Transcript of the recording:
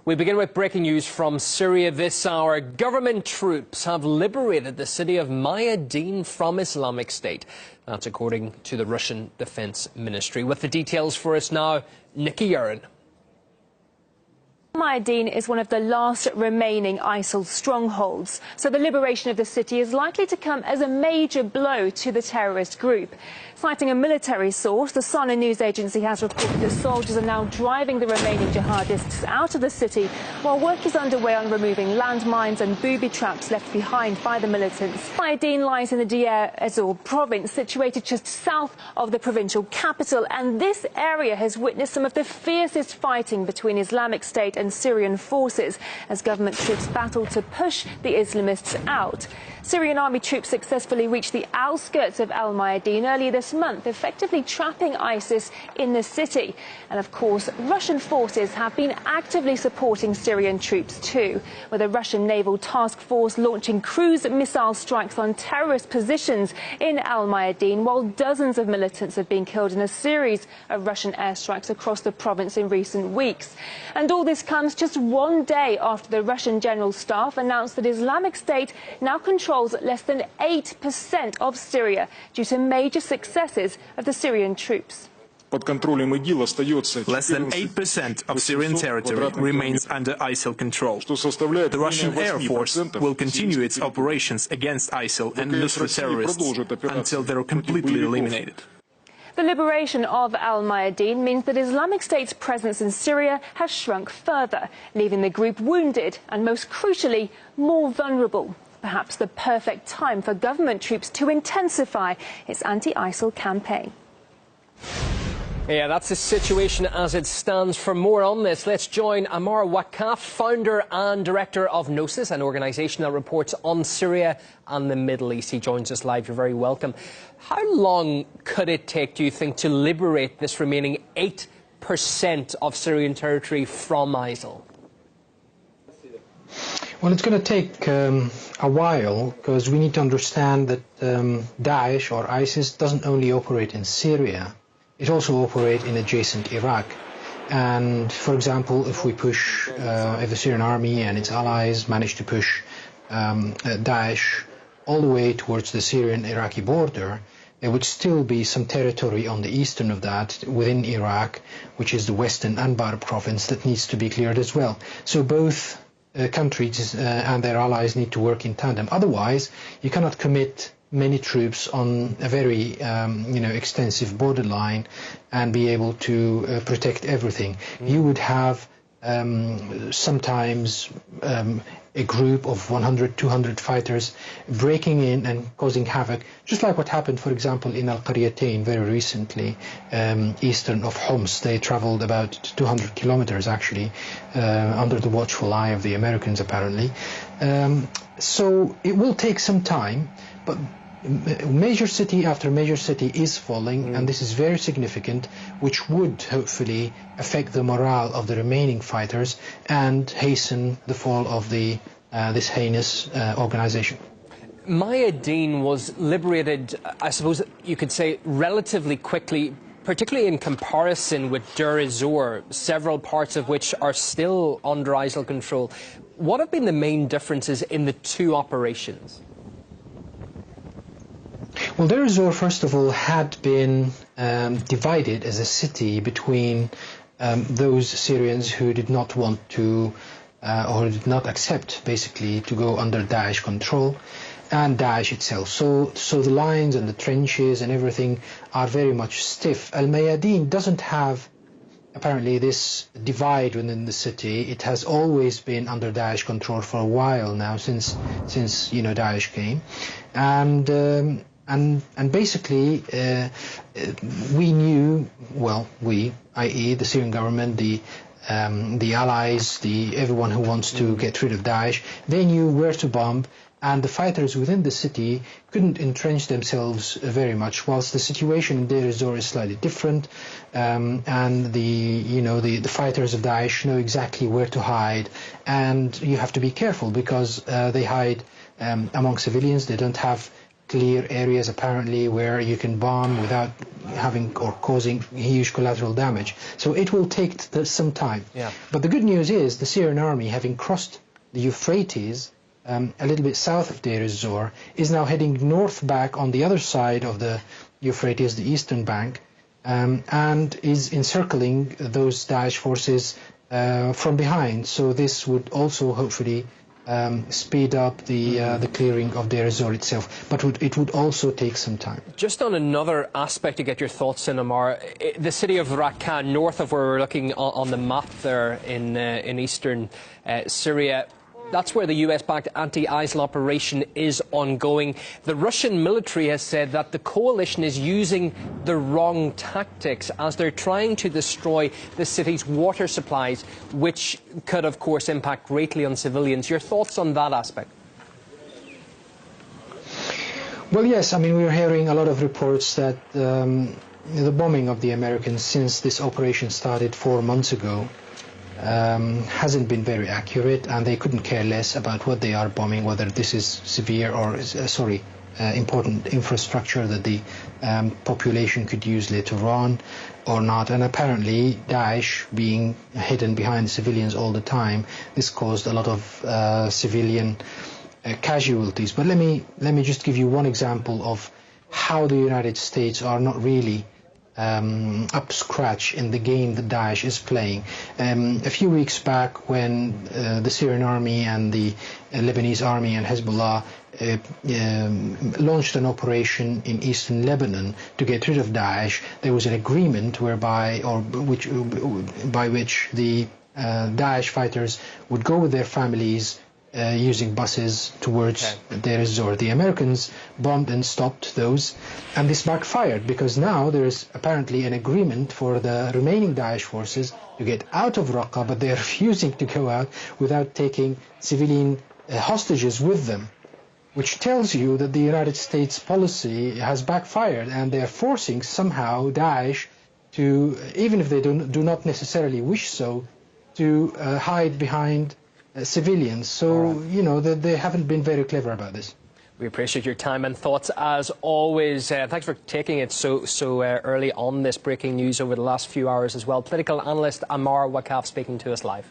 We begin with breaking news from Syria this hour. Government troops have liberated the city of Mayadeen from Islamic State. That's according to the Russian Defense Ministry. With the details for us now, Nikki Urin. Mayadeen is one of the last remaining ISIL strongholds, so the liberation of the city is likely to come as a major blow to the terrorist group. Citing a military source, the Sana news agency has reported that soldiers are now driving the remaining jihadists out of the city, while work is underway on removing landmines and booby traps left behind by the militants. Mayadeen lies in the Deir ez-Zor province, situated just south of the provincial capital, and this area has witnessed some of the fiercest fighting between Islamic State and Syrian forces as government troops battle to push the Islamists out. Syrian Army troops successfully reached the outskirts of Mayadeen earlier this month, effectively trapping ISIS in the city. And of course, Russian forces have been actively supporting Syrian troops too, with a Russian naval task force launching cruise missile strikes on terrorist positions in Mayadeen, while dozens of militants have been killed in a series of Russian airstrikes across the province in recent weeks. And all this comes just one day after the Russian General Staff announced that Islamic State now controls less than 8% of Syria due to major successes of the Syrian troops. Less than 8% of Syrian territory remains under ISIL control. The Russian Air Force will continue its operations against ISIL and Nusra terrorists until they are completely eliminated. The liberation of Mayadeen means that Islamic State's presence in Syria has shrunk further, leaving the group wounded and, most crucially, more vulnerable. Perhaps the perfect time for government troops to intensify its anti-ISIL campaign. Yeah, that's the situation as it stands. For more on this, let's join Amar Wakaf, founder and director of Gnosis, an organisation that reports on Syria and the Middle East. He joins us live. You're very welcome. How long could it take, do you think, to liberate this remaining 8% of Syrian territory from ISIL? Well, it's going to take a while, because we need to understand that Daesh or ISIS doesn't only operate in Syria. It also operates in adjacent Iraq. And, for example, if the Syrian Army and its allies manage to push Daesh all the way towards the Syrian-Iraqi border, there would still be some territory on the eastern of that within Iraq, which is the western Anbar province, that needs to be cleared as well. So both countries and their allies need to work in tandem. Otherwise, you cannot commit many troops on a very extensive borderline and be able to protect everything. You would have sometimes a group of 100, 200 fighters breaking in and causing havoc, just like what happened, for example, in Al-Qaryatain very recently, eastern of Homs. They traveled about 200 kilometers, actually, under the watchful eye of the Americans, apparently. So it will take some time, but major city after major city is falling, and this is very significant, which would hopefully affect the morale of the remaining fighters and hasten the fall of this heinous organization. Mayadeen was liberated, I suppose you could say, relatively quickly, particularly in comparison with Deir ez-Zor, several parts of which are still under ISIL control. What have been the main differences in the two operations? Well, Deir ez-Zor, first of all, had been divided as a city between those Syrians who did not want to, or did not accept, basically, to go under Daesh control, and Daesh itself. So the lines and the trenches and everything are very much stiff. Mayadeen doesn't have, apparently, this divide within the city. It has always been under Daesh control for a while now, since Daesh came, and basically we knew, well, i.e. the Syrian government, the allies, everyone who wants to get rid of Daesh, they knew where to bomb, and the fighters within the city couldn't entrench themselves very much, whilst the situation in Deir ez-Zor is slightly different, and the fighters of Daesh know exactly where to hide, and you have to be careful because they hide among civilians. They don't have clear areas apparently where you can bomb without having or causing huge collateral damage. So it will take some time. Yeah. But the good news is the Syrian army, having crossed the Euphrates a little bit south of Deir ez-Zor, is now heading north back on the other side of the Euphrates, the eastern bank, and is encircling those Daesh forces from behind. So this would also hopefully speed up the clearing of Deir ez-Zor itself, but it would also take some time. Just on another aspect to get your thoughts in, Amar, the city of Raqqa, north of where we're looking on the map there in eastern Syria, that's where the US-backed anti-ISIL operation is ongoing. The Russian military has said that the coalition is using the wrong tactics as they're trying to destroy the city's water supplies, which could, of course, impact greatly on civilians. Your thoughts on that aspect? Well, yes, I mean, we're hearing a lot of reports that the bombing of the Americans since this operation started 4 months ago hasn't been very accurate, and they couldn't care less about what they are bombing, whether this is severe or, important infrastructure that the population could use later on or not. And apparently Daesh being hidden behind civilians all the time, this caused a lot of civilian casualties. But let me just give you one example of how the United States are not really up scratch in the game that Daesh is playing. A few weeks back, when the Syrian army and the Lebanese army and Hezbollah launched an operation in eastern Lebanon to get rid of Daesh, there was an agreement by which the Daesh fighters would go with their families using buses towards Deir ez-Zor. The Americans bombed and stopped those, and this backfired because now there is apparently an agreement for the remaining Daesh forces to get out of Raqqa, but they're refusing to go out without taking civilian hostages with them, which tells you that the United States policy has backfired, and they're forcing somehow Daesh to, even if they do not necessarily wish so, to hide behind civilians. So, you know, they haven't been very clever about this. We appreciate your time and thoughts as always. Thanks for taking it so early on this breaking news over the last few hours as well. Political analyst Ammar Wakaf speaking to us live.